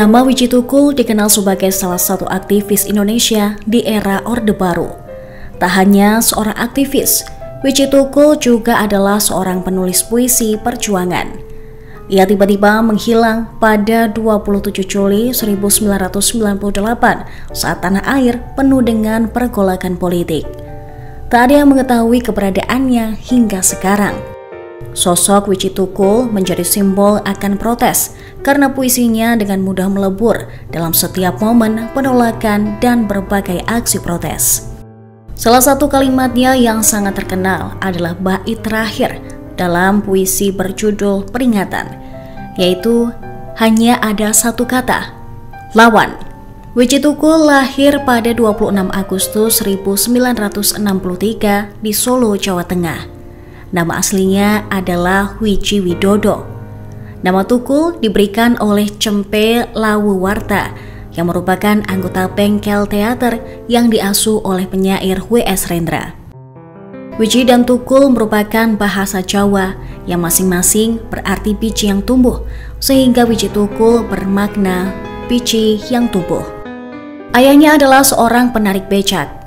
Nama Wiji Tukul dikenal sebagai salah satu aktivis Indonesia di era Orde Baru. Tak hanya seorang aktivis, Wiji Tukul juga adalah seorang penulis puisi perjuangan. Ia tiba-tiba menghilang pada 27 Juli 1998 saat tanah air penuh dengan pergolakan politik. Tak ada yang mengetahui keberadaannya hingga sekarang. Sosok Wiji Tukul menjadi simbol akan protes karena puisinya dengan mudah melebur dalam setiap momen penolakan dan berbagai aksi protes. Salah satu kalimatnya yang sangat terkenal adalah bait terakhir dalam puisi berjudul Peringatan, yaitu hanya ada satu kata, lawan. Wiji Tukul lahir pada 26 Agustus 1963 di Solo, Jawa Tengah. Nama aslinya adalah Wiji Widodo. Nama Tukul diberikan oleh Cempe Lawuwarta yang merupakan anggota bengkel teater yang diasuh oleh penyair W.S. Rendra. Wiji dan Tukul merupakan bahasa Jawa yang masing-masing berarti biji yang tumbuh, sehingga Wiji Tukul bermakna biji yang tumbuh. Ayahnya adalah seorang penarik becak.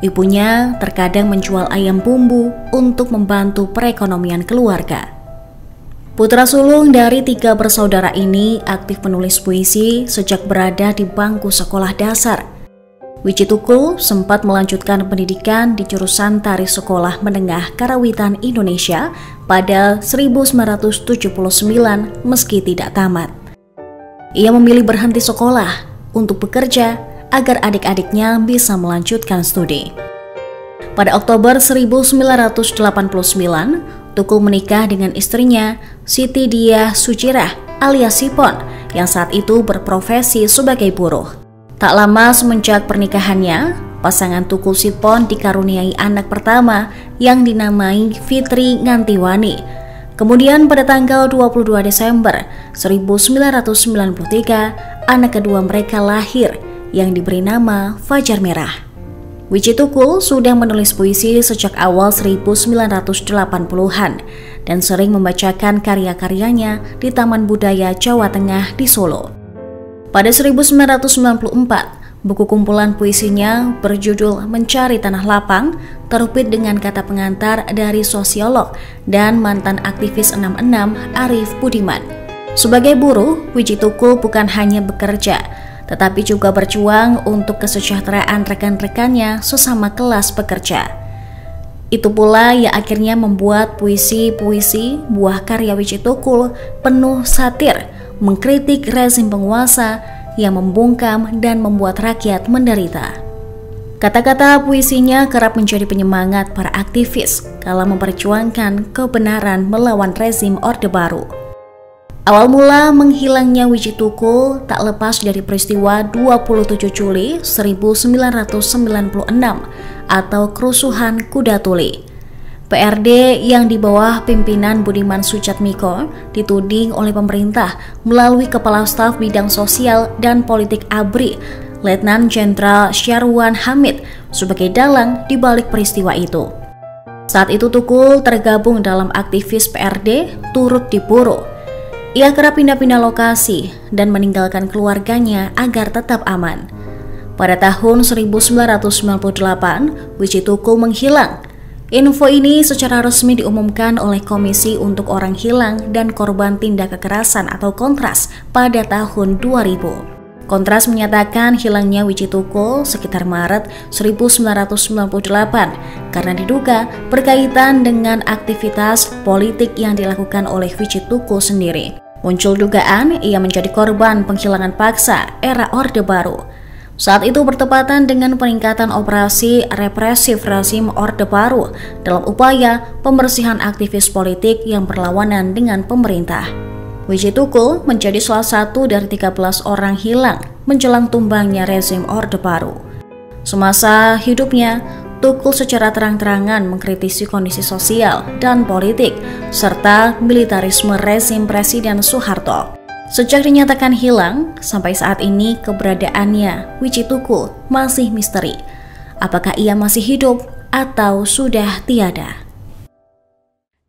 Ibunya terkadang menjual ayam bumbu untuk membantu perekonomian keluarga. Putra sulung dari 3 bersaudara ini aktif menulis puisi sejak berada di bangku sekolah dasar. Wiji Tukul sempat melanjutkan pendidikan di jurusan Tari Sekolah Menengah Karawitan Indonesia pada 1979 meski tidak tamat. Ia memilih berhenti sekolah untuk bekerja agar adik-adiknya bisa melanjutkan studi. Pada Oktober 1989, Tukul menikah dengan istrinya Siti Diah Sujirah alias Sipon yang saat itu berprofesi sebagai buruh. Tak lama semenjak pernikahannya, pasangan Tukul Sipon dikaruniai anak pertama yang dinamai Fitri Ngantiwani. Kemudian pada tanggal 22 Desember 1993, anak kedua mereka lahir yang diberi nama Fajar Merah. Wiji Tukul sudah menulis puisi sejak awal 1980-an dan sering membacakan karya-karyanya di Taman Budaya Jawa Tengah di Solo. Pada 1994, buku kumpulan puisinya berjudul Mencari Tanah Lapang terbit dengan kata pengantar dari sosiolog dan mantan aktivis 66 Arief Budiman. Sebagai buruh, Wiji Tukul bukan hanya bekerja, tetapi juga berjuang untuk kesejahteraan rekan-rekannya sesama kelas pekerja. Itu pula yang akhirnya membuat puisi-puisi buah karya Wiji Tukul penuh satir, mengkritik rezim penguasa yang membungkam dan membuat rakyat menderita. Kata-kata puisinya kerap menjadi penyemangat para aktivis kala memperjuangkan kebenaran melawan rezim Orde Baru. Awal mula menghilangnya Wiji Tukul tak lepas dari peristiwa 27 Juli 1996 atau kerusuhan Kuda Tuli. PRD yang di bawah pimpinan Budiman Sujatmiko dituding oleh pemerintah melalui Kepala Staf Bidang Sosial dan Politik ABRI, Letnan Jenderal Syarwan Hamid, sebagai dalang di balik peristiwa itu. Saat itu Tukul tergabung dalam aktivis PRD turut diburu. Ia kerap pindah-pindah lokasi dan meninggalkan keluarganya agar tetap aman. Pada tahun 1998, Wiji Tukul menghilang. Info ini secara resmi diumumkan oleh Komisi untuk Orang Hilang dan Korban Tindak Kekerasan atau Kontras pada tahun 2000. Kontras menyatakan hilangnya Wiji Tukul sekitar Maret 1998 karena diduga berkaitan dengan aktivitas politik yang dilakukan oleh Wiji Tukul sendiri. Muncul dugaan ia menjadi korban penghilangan paksa era Orde Baru. Saat itu bertepatan dengan peningkatan operasi represif rezim Orde Baru dalam upaya pembersihan aktivis politik yang berlawanan dengan pemerintah. Wiji Tukul menjadi salah satu dari 13 orang hilang menjelang tumbangnya rezim Orde Baru. Semasa hidupnya, Tukul secara terang-terangan mengkritisi kondisi sosial dan politik serta militarisme rezim Presiden Soeharto. Sejak dinyatakan hilang, sampai saat ini keberadaannya Wiji Tukul masih misteri. Apakah ia masih hidup atau sudah tiada?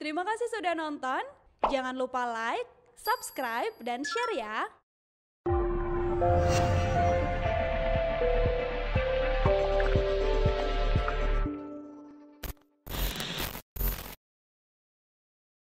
Terima kasih sudah nonton. Jangan lupa like, subscribe, dan share ya.